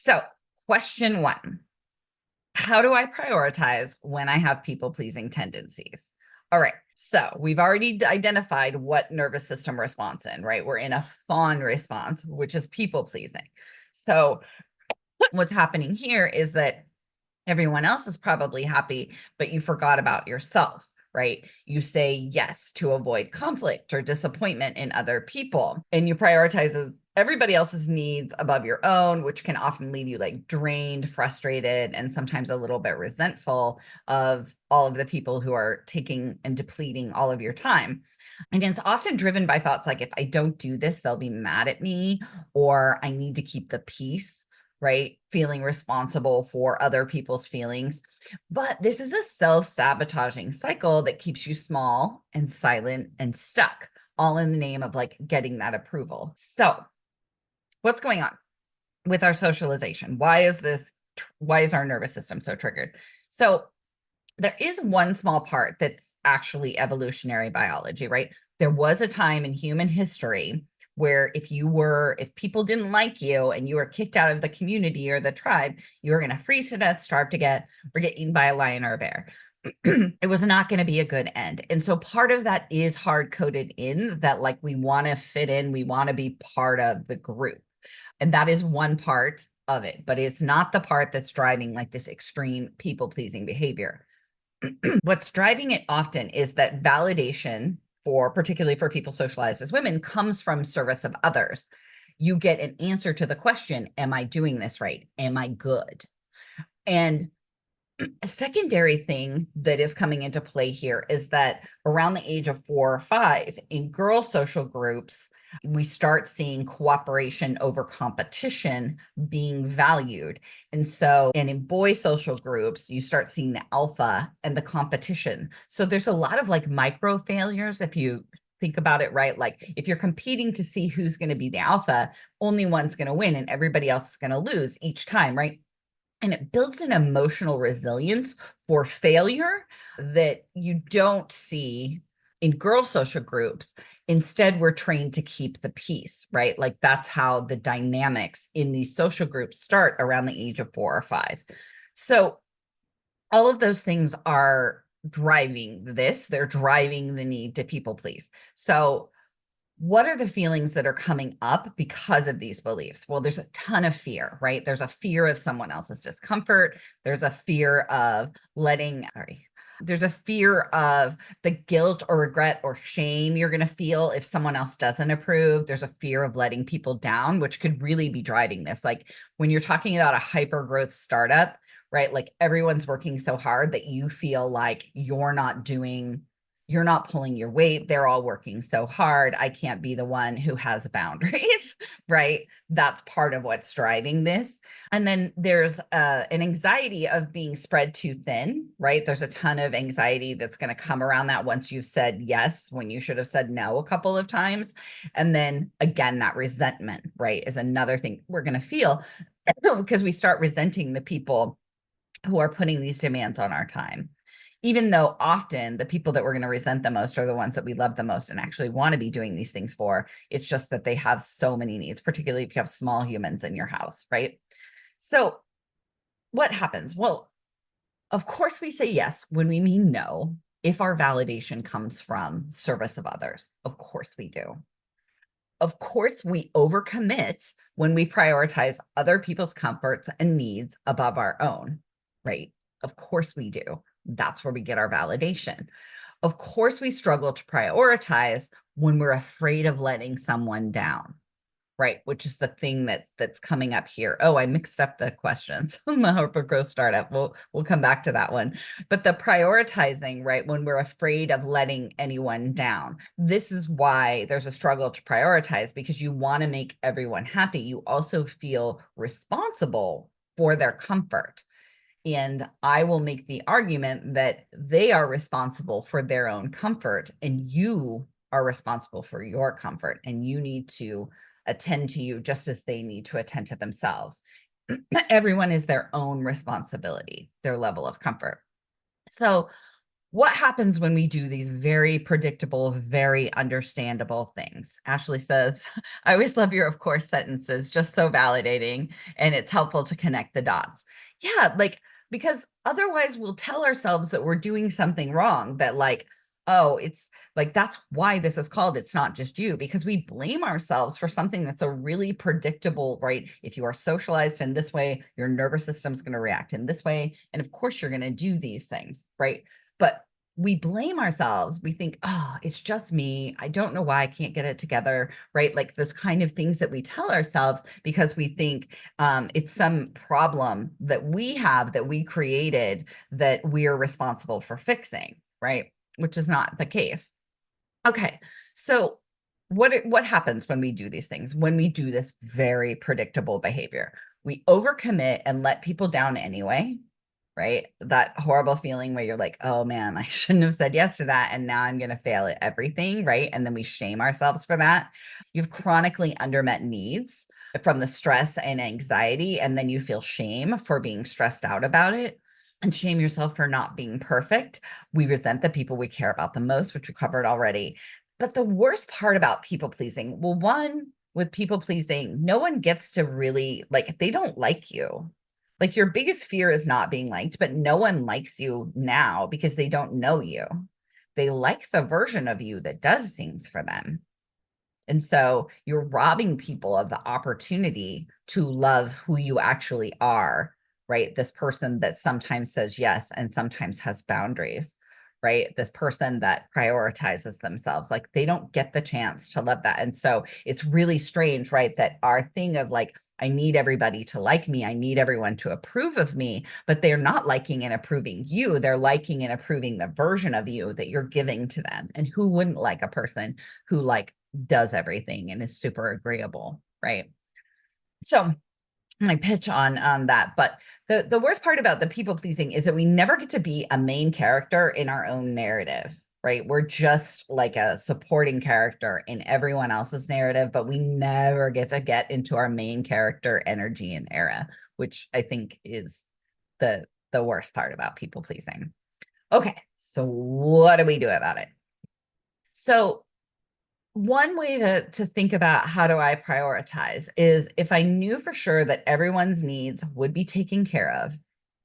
So, question one, how do I prioritize when I have people-pleasing tendencies? All right, so we've already identified what nervous system response in, right? We're in a fawn response, which is people-pleasing. So what's happening here is that everyone else is probably happy, but you forgot about yourself, right? You say yes to avoid conflict or disappointment in other people, and you prioritize everybody else's needs above your own, which can often leave you like drained, frustrated, and sometimes a little bit resentful of all of the people who are taking and depleting all of your time. And it's often driven by thoughts like, if I don't do this, they'll be mad at me, or I need to keep the peace, right? Feeling responsible for other people's feelings. But this is a self-sabotaging cycle that keeps you small and silent and stuck, all in the name of like getting that approval. So what's going on with our socialization? Why is our nervous system so triggered? So there is one small part that's actually evolutionary biology, right? There was a time in human history where if people didn't like you and you were kicked out of the community or the tribe, you were going to freeze to death, starve to death, or get eaten by a lion or a bear. It was not going to be a good end. And so part of that is hard coded in that, like, we want to fit in, we want to be part of the group. And that is one part of it, but it's not the part that's driving like this extreme people pleasing behavior. What's driving it often is that validation, particularly for people socialized as women, comes from service of others. You get an answer to the question, am I doing this right? Am I good? And a secondary thing that is coming into play here is that around the age of 4 or 5, in girl social groups, we start seeing cooperation over competition being valued. And in boy social groups, you start seeing the alpha and the competition. So there's a lot of like micro failures if you think about it, right? Like if you're competing to see who's going to be the alpha, only one's going to win and everybody else is going to lose each time, right? And it builds an emotional resilience for failure that you don't see in girl social groups. Instead, we're trained to keep the peace, right? Like that's how the dynamics in these social groups start around the age of 4 or 5. So all of those things are driving this. They're driving the need to people please. So what are the feelings that are coming up because of these beliefs? Well, there's a ton of fear, right? There's a fear of someone else's discomfort. There's a fear of there's a fear of the guilt or regret or shame you're going to feel if someone else doesn't approve. There's a fear of letting people down, which could really be driving this. Like when you're talking about a hyper growth startup, right? Like everyone's working so hard that you feel like you're not pulling your weight. They're all working so hard. I can't be the one who has boundaries, right? That's part of what's driving this. And then there's an anxiety of being spread too thin, right? There's a ton of anxiety that's going to come around that once you've said yes, when you should have said no a couple of times. And then again, that resentment, right, is another thing we're going to feel because we start resenting the people who are putting these demands on our time, even though often the people that we're going to resent the most are the ones that we love the most and actually want to be doing these things for. It's just that they have so many needs, particularly if you have small humans in your house, right? So what happens? Well, of course we say yes when we mean no, if our validation comes from service of others. Of course we do. Of course we overcommit when we prioritize other people's comforts and needs above our own, right? Of course we do. That's where we get our validation. Of course we struggle to prioritize when we're afraid of letting someone down, right? Which is the thing that's coming up here. Oh, I mixed up the questions. My Harper Growth Startup. We'll come back to that one. But the prioritizing, right? When we're afraid of letting anyone down. This is why there's a struggle to prioritize, because you want to make everyone happy. You also feel responsible for their comfort. And I will make the argument that they are responsible for their own comfort and you are responsible for your comfort, and you need to attend to you just as they need to attend to themselves. Everyone is their own responsibility, their level of comfort. So what happens when we do these very predictable, very understandable things? Ashley says, I always love your of course sentences, just so validating, and it's helpful to connect the dots. Yeah, like, because otherwise we'll tell ourselves that we're doing something wrong, that like, oh, it's like, that's why this is called It's Not Just You, because we blame ourselves for something that's a really predictable, right? If you are socialized in this way, your nervous system's going to react in this way. And of course, you're going to do these things, right? But we blame ourselves. We think, oh, it's just me. I don't know why I can't get it together, right? Like those kind of things that we tell ourselves because we think it's some problem that we have, that we created, that we are responsible for fixing, right? Which is not the case. Okay, so what happens when we do these things? When we do this very predictable behavior, we overcommit and let people down anyway, right? That horrible feeling where you're like, oh man, I shouldn't have said yes to that, and now I'm going to fail at everything, right? And then we shame ourselves for that. You've chronically undermet needs from the stress and anxiety, and then you feel shame for being stressed out about it, and shame yourself for not being perfect. We resent the people we care about the most, which we covered already. But the worst part about people pleasing, well, one, with people pleasing, no one gets to really, like, they don't like you. Like, your biggest fear is not being liked, but no one likes you now because they don't know you. They like the version of you that does things for them. And so you're robbing people of the opportunity to love who you actually are, right? This person that sometimes says yes and sometimes has boundaries, right? This person that prioritizes themselves, like they don't get the chance to love that. And so it's really strange, right? That our thing of like, I need everybody to like me. I need everyone to approve of me, but they're not liking and approving you. They're liking and approving the version of you that you're giving to them. And who wouldn't like a person who like does everything and is super agreeable, right? So my pitch on that, but the worst part about the people pleasing is that we never get to be a main character in our own narrative, right? We're just like a supporting character in everyone else's narrative, but we never get into our main character energy and era, which I think is the worst part about people pleasing. Okay, so what do we do about it? So one way to think about how do I prioritize is if I knew for sure that everyone's needs would be taken care of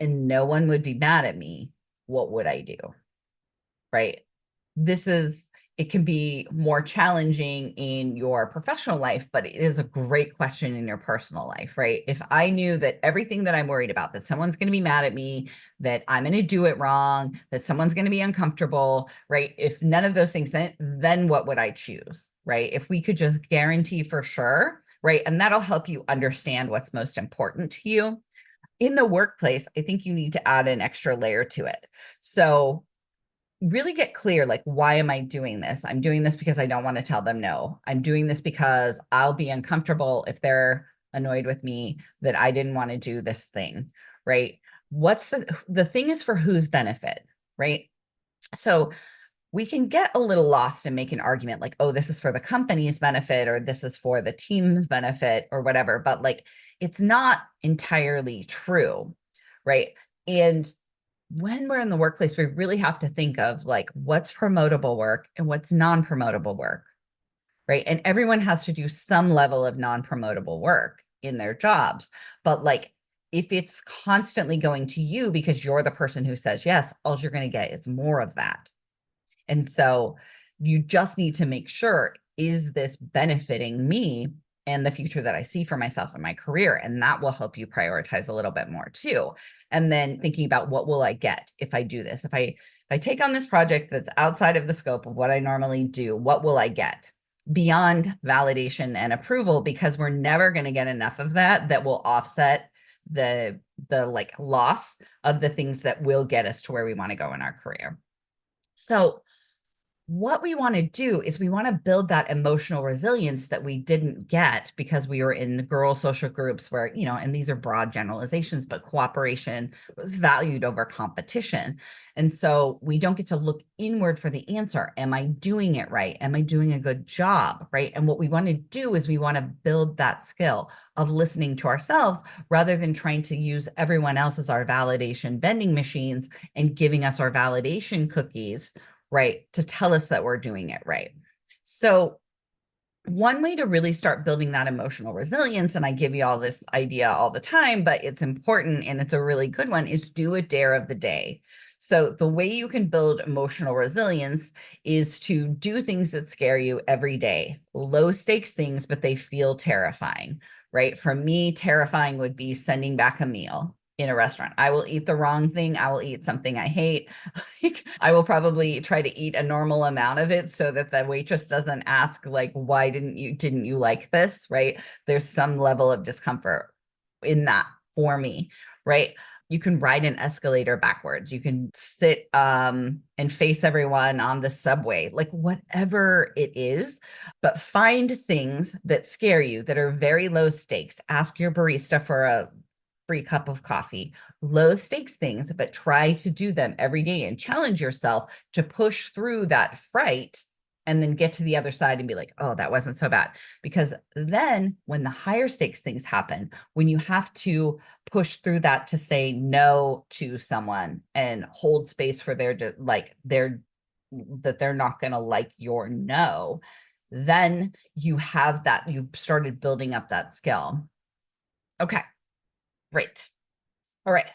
and no one would be mad at me, what would I do? Right? This is, it can be more challenging in your professional life, but it is a great question in your personal life, right? If I knew that everything that I'm worried about, that someone's going to be mad at me, that I'm going to do it wrong, that someone's going to be uncomfortable, right? If none of those things, then what would I choose, right? If we could just guarantee for sure, right? And that'll help you understand what's most important to you. In the workplace, I think you need to add an extra layer to it. So really get clear, like, why am I doing this? I'm doing this because I don't want to tell them no. I'm doing this because I'll be uncomfortable if they're annoyed with me that I didn't want to do this thing, right? What's the thing is for whose benefit, right? So we can get a little lost and make an argument like, oh, this is for the company's benefit or this is for the team's benefit or whatever, but like it's not entirely true, right? And when we're in the workplace, we really have to think of like what's promotable work and what's non-promotable work, right? And everyone has to do some level of non-promotable work in their jobs. But like if it's constantly going to you because you're the person who says yes, all you're going to get is more of that. And so you just need to make sure, is this benefiting me and the future that I see for myself in my career? And that will help you prioritize a little bit more too. And then thinking about what will I get if I do this? If I take on this project that's outside of the scope of what I normally do, what will I get? Beyond validation and approval, because we're never going to get enough of that that will offset the like loss of the things that will get us to where we want to go in our career. So what we want to do is we want to build that emotional resilience that we didn't get because we were in girl social groups where, and these are broad generalizations, but cooperation was valued over competition. And so we don't get to look inward for the answer. Am I doing it right? Am I doing a good job? Right. And what we want to do is we want to build that skill of listening to ourselves rather than trying to use everyone else as our validation vending machines and giving us our validation cookies, right, to tell us that we're doing it right. So one way to really start building that emotional resilience, and I give you all this idea all the time, but it's important and it's a really good one, is do a dare of the day. So the way you can build emotional resilience is to do things that scare you every day, low stakes things, but they feel terrifying, right? For me, terrifying would be sending back a meal in a restaurant. I will eat the wrong thing. I will eat something I hate. Like, I will probably try to eat a normal amount of it so that the waitress doesn't ask, like, why didn't you like this, right? There's some level of discomfort in that for me, right? You can ride an escalator backwards. You can sit and face everyone on the subway, like whatever it is, but find things that scare you that are very low stakes. Ask your barista for a free cup of coffee, low stakes things, but try to do them every day and challenge yourself to push through that fright and then get to the other side and be like, oh, that wasn't so bad. Because then when the higher stakes things happen, when you have to push through that to say no to someone and hold space for that they're not going to like your no, then you've started building up that skill. Okay, great. All right.